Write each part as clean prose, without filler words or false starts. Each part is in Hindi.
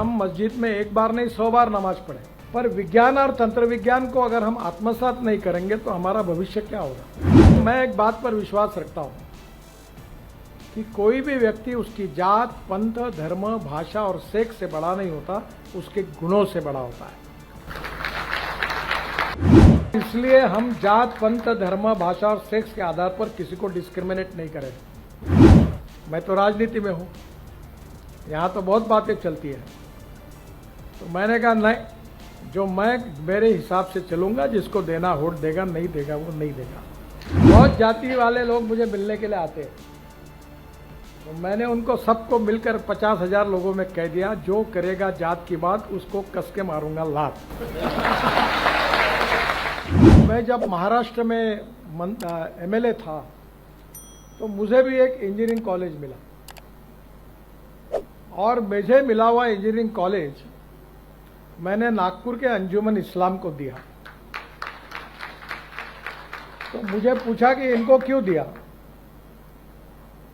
हम मस्जिद में एक बार नहीं 100 बार नमाज पढ़ें, पर विज्ञान और तंत्र विज्ञान को अगर हम आत्मसात नहीं करेंगे तो हमारा भविष्य क्या होगा। मैं एक बात पर विश्वास रखता हूं कि कोई भी व्यक्ति उसकी जात, पंथ, धर्म, भाषा और सेक्स से बड़ा नहीं होता, उसके गुणों से बड़ा होता है। इसलिए हम जात, पंथ, धर्म, भाषा और सेक्स के आधार पर किसी को डिस्क्रिमिनेट नहीं करें। मैं तो राजनीति में हूं, यहाँ तो बहुत बातें चलती है, तो मैंने कहा नहीं, जो मैं मेरे हिसाब से चलूंगा, जिसको देना वोट देगा, नहीं देगा वो नहीं देगा। बहुत जाति वाले लोग मुझे मिलने के लिए आते हैं, तो मैंने उनको सबको मिलकर 50,000 लोगों में कह दिया, जो करेगा जात की बात उसको कस के मारूंगा लात। मैं जब महाराष्ट्र में एमएलए था तो मुझे भी एक इंजीनियरिंग कॉलेज मिला, और मुझे मिला हुआ इंजीनियरिंग कॉलेज मैंने नागपुर के अंजुमन इस्लाम को दिया। तो मुझे पूछा कि इनको क्यों दिया,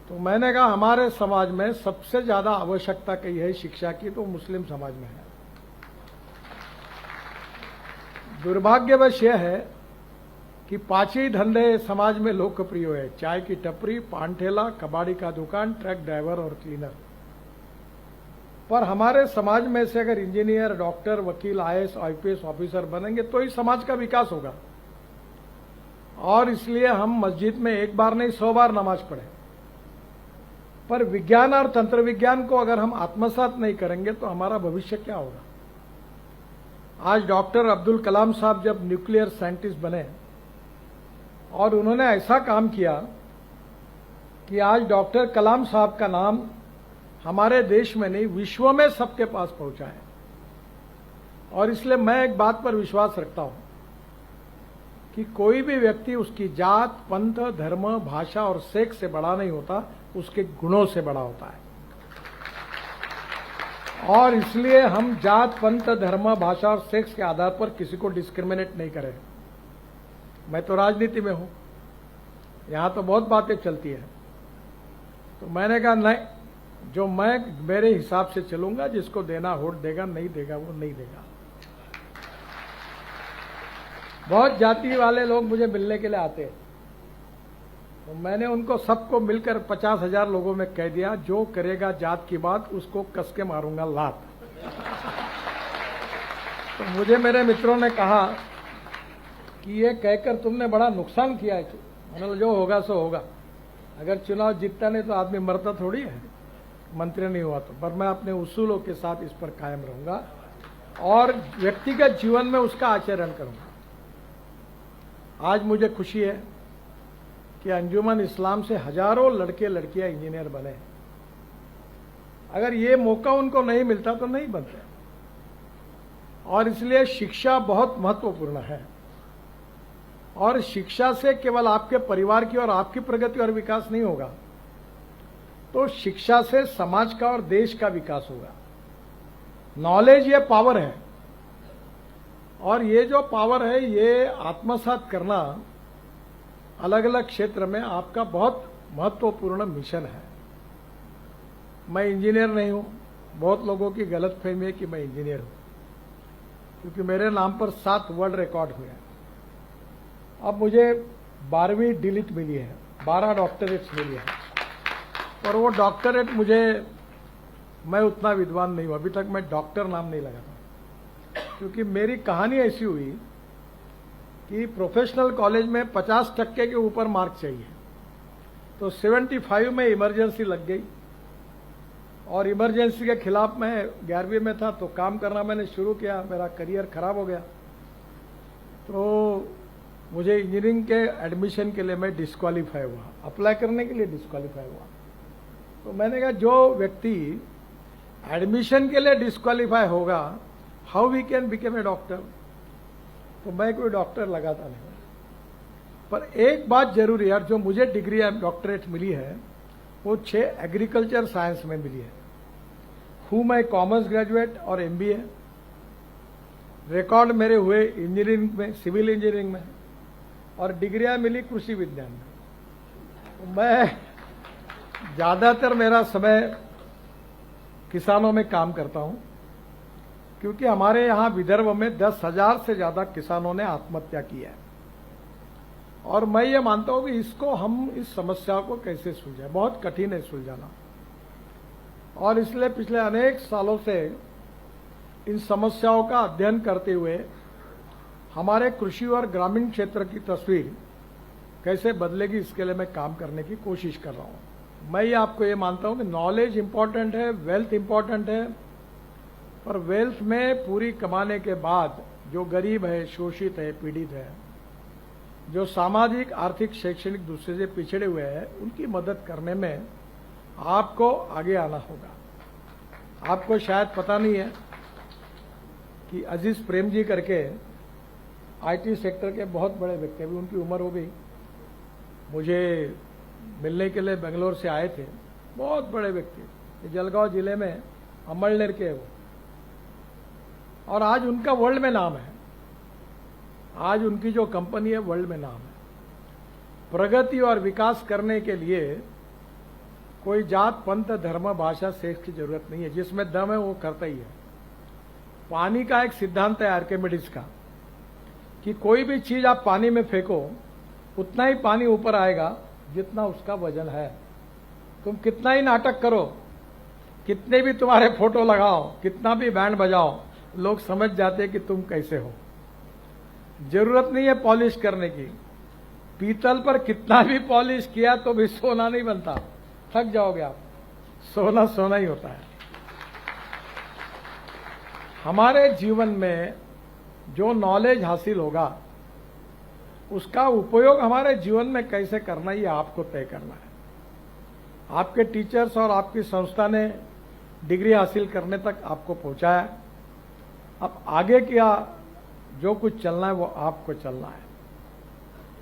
तो मैंने कहा हमारे समाज में सबसे ज्यादा आवश्यकता कही है शिक्षा की, तो मुस्लिम समाज में है। दुर्भाग्यवश यह है कि 5 ही धंधे समाज में लोकप्रिय है: चाय की टपरी, पान ठेला, कबाड़ी का दुकान, ट्रक ड्राइवर और क्लीनर। पर हमारे समाज में से अगर इंजीनियर, डॉक्टर, वकील, आईएएस, आईपीएस ऑफिसर बनेंगे तो ही समाज का विकास होगा। और इसलिए हम मस्जिद में एक बार नहीं 100 बार नमाज पढ़ें, पर विज्ञान और तंत्र विज्ञान को अगर हम आत्मसात नहीं करेंगे तो हमारा भविष्य क्या होगा। आज डॉक्टर अब्दुल कलाम साहब जब न्यूक्लियर साइंटिस्ट बने और उन्होंने ऐसा काम किया कि आज डॉक्टर कलाम साहब का नाम हमारे देश में नहीं, विश्व में सबके पास पहुंचा है। और इसलिए मैं एक बात पर विश्वास रखता हूं कि कोई भी व्यक्ति उसकी जात, पंथ, धर्म, भाषा और सेक्स से बड़ा नहीं होता, उसके गुणों से बड़ा होता है। और इसलिए हम जात, पंथ, धर्म, भाषा और सेक्स के आधार पर किसी को डिस्क्रिमिनेट नहीं करें। मैं तो राजनीति में हूं, यहां तो बहुत बातें चलती है, तो मैंने कहा नहीं, जो मैं मेरे हिसाब से चलूंगा, जिसको देना वोट देगा, नहीं देगा वो नहीं देगा। बहुत जाति वाले लोग मुझे मिलने के लिए आते हैं, तो मैंने उनको सबको मिलकर 50,000 लोगों में कह दिया, जो करेगा जात की बात उसको कस के मारूंगा लात। तो मुझे मेरे मित्रों ने कहा कि ये कहकर तुमने बड़ा नुकसान किया है। मैंने जो होगा सो होगा, अगर चुनाव जीतता नहीं तो आदमी मरता थोड़ी है, मंत्री नहीं हुआ तो। पर मैं अपने उसूलों के साथ इस पर कायम रहूंगा और व्यक्तिगत जीवन में उसका आचरण करूंगा। आज मुझे खुशी है कि अंजुमन इस्लाम से हजारों लड़के लड़कियां इंजीनियर बने। अगर ये मौका उनको नहीं मिलता तो नहीं बनते। और इसलिए शिक्षा बहुत महत्वपूर्ण है, और शिक्षा से केवल आपके परिवार की और आपकी प्रगति और विकास नहीं होगा, तो शिक्षा से समाज का और देश का विकास होगा। नॉलेज ये पावर है, और ये जो पावर है ये आत्मसात करना अलग अलग क्षेत्र में आपका बहुत महत्वपूर्ण मिशन है। मैं इंजीनियर नहीं हूं, बहुत लोगों की गलतफहमी है कि मैं इंजीनियर हूं, क्योंकि मेरे नाम पर 7 वर्ल्ड रिकॉर्ड हुए हैं। अब मुझे 12वीं डिलीट मिली है, 12 डॉक्टरेट्स मिली है, पर वो डॉक्टरेट मैं उतना विद्वान नहीं हूं, अभी तक मैं डॉक्टर नाम नहीं लगाता, क्योंकि मेरी कहानी ऐसी हुई कि प्रोफेशनल कॉलेज में 50% के ऊपर मार्क चाहिए, तो 75 में इमरजेंसी लग गई, और इमरजेंसी के खिलाफ मैं 11वीं में था, तो काम करना मैंने शुरू किया, मेरा करियर खराब हो गया। तो मुझे इंजीनियरिंग के एडमिशन के लिए मैं डिस्क्वालीफाई हुआ, अप्लाई करने के लिए डिस्क्वालीफाई हुआ। तो मैंने कहा जो व्यक्ति एडमिशन के लिए डिस्क्वालीफाई होगा, how we can become a doctor. तो मैं कोई डॉक्टर लगाता नहीं। पर एक बात जरूर है यार, जो मुझे डिग्री डॉक्टरेट मिली है वो 6 एग्रीकल्चर साइंस में मिली है। हूं मैं कॉमर्स ग्रेजुएट और एमबीए। रिकॉर्ड मेरे हुए इंजीनियरिंग में, सिविल इंजीनियरिंग में, और डिग्रियां मिली कृषि विज्ञान में। तो मैं ज्यादातर मेरा समय किसानों में काम करता हूं, क्योंकि हमारे यहाँ विदर्भ में 10,000 से ज्यादा किसानों ने आत्महत्या की है। और मैं ये मानता हूं कि इसको हम इस समस्या को कैसे सुलझाएं, बहुत कठिन है सुलझाना। और इसलिए पिछले अनेक सालों से इन समस्याओं का अध्ययन करते हुए हमारे कृषि और ग्रामीण क्षेत्र की तस्वीर कैसे बदलेगी, इसके लिए मैं काम करने की कोशिश कर रहा हूं। मैं आपको ये मानता हूं कि नॉलेज इंपॉर्टेंट है, वेल्थ इंपॉर्टेंट है, पर वेल्थ में पूरी कमाने के बाद जो गरीब है, शोषित है, पीड़ित है, जो सामाजिक, आर्थिक, शैक्षणिक दूसरे से पिछड़े हुए हैं, उनकी मदद करने में आपको आगे आना होगा। आपको शायद पता नहीं है कि अजीज प्रेम जी करके आईटी सेक्टर के बहुत बड़े व्यक्ति, अभी उनकी उम्र हो गई, मुझे मिलने के लिए बेंगलोर से आए थे। बहुत बड़े व्यक्ति, जलगांव जिले में अमलनेर के वो, और आज उनका वर्ल्ड में नाम है। आज उनकी जो कंपनी है वर्ल्ड में नाम है। प्रगति और विकास करने के लिए कोई जात, पंथ, धर्म, भाषा, सेक्स की जरूरत नहीं है। जिसमें दम है वो करता ही है। पानी का एक सिद्धांत है आर्किमिडीज का कि कोई भी चीज आप पानी में फेंको उतना ही पानी ऊपर आएगा जितना उसका वजन है। तुम कितना ही नाटक करो, कितने भी तुम्हारे फोटो लगाओ, कितना भी बैंड बजाओ, लोग समझ जाते हैं कि तुम कैसे हो। जरूरत नहीं है पॉलिश करने की। पीतल पर कितना भी पॉलिश किया तो भी सोना नहीं बनता, थक जाओगे आप। सोना सोना ही होता है। हमारे जीवन में जो नॉलेज हासिल होगा उसका उपयोग हमारे जीवन में कैसे करना, ये आपको तय करना है। आपके टीचर्स और आपकी संस्था ने डिग्री हासिल करने तक आपको पहुंचाया। अब आगे क्या जो कुछ चलना है वो आपको चलना है।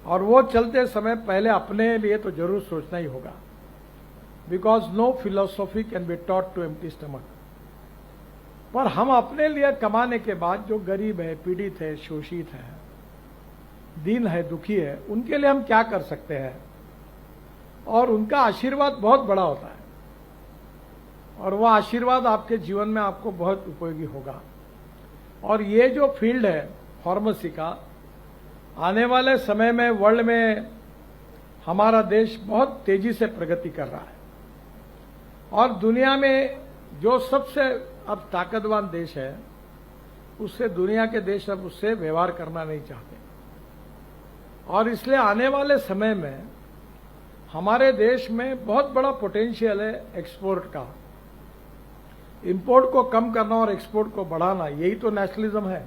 और वो चलते समय पहले अपने लिए तो जरूर सोचना ही होगा, because no philosophy can be taught to empty stomach. पर हम अपने लिए कमाने के बाद जो गरीब है, पीड़ित है, शोषित है, दीन है, दुखी है, उनके लिए हम क्या कर सकते हैं। और उनका आशीर्वाद बहुत बड़ा होता है और वह आशीर्वाद आपके जीवन में आपको बहुत उपयोगी होगा। और ये जो फील्ड है फार्मेसी का, आने वाले समय में वर्ल्ड में हमारा देश बहुत तेजी से प्रगति कर रहा है। और दुनिया में जो सबसे अब ताकतवान देश है, उससे दुनिया के देश अब उससे व्यवहार करना नहीं चाहते। और इसलिए आने वाले समय में हमारे देश में बहुत बड़ा पोटेंशियल है एक्सपोर्ट का। इंपोर्ट को कम करना और एक्सपोर्ट को बढ़ाना, यही तो नेशनलिज्म है।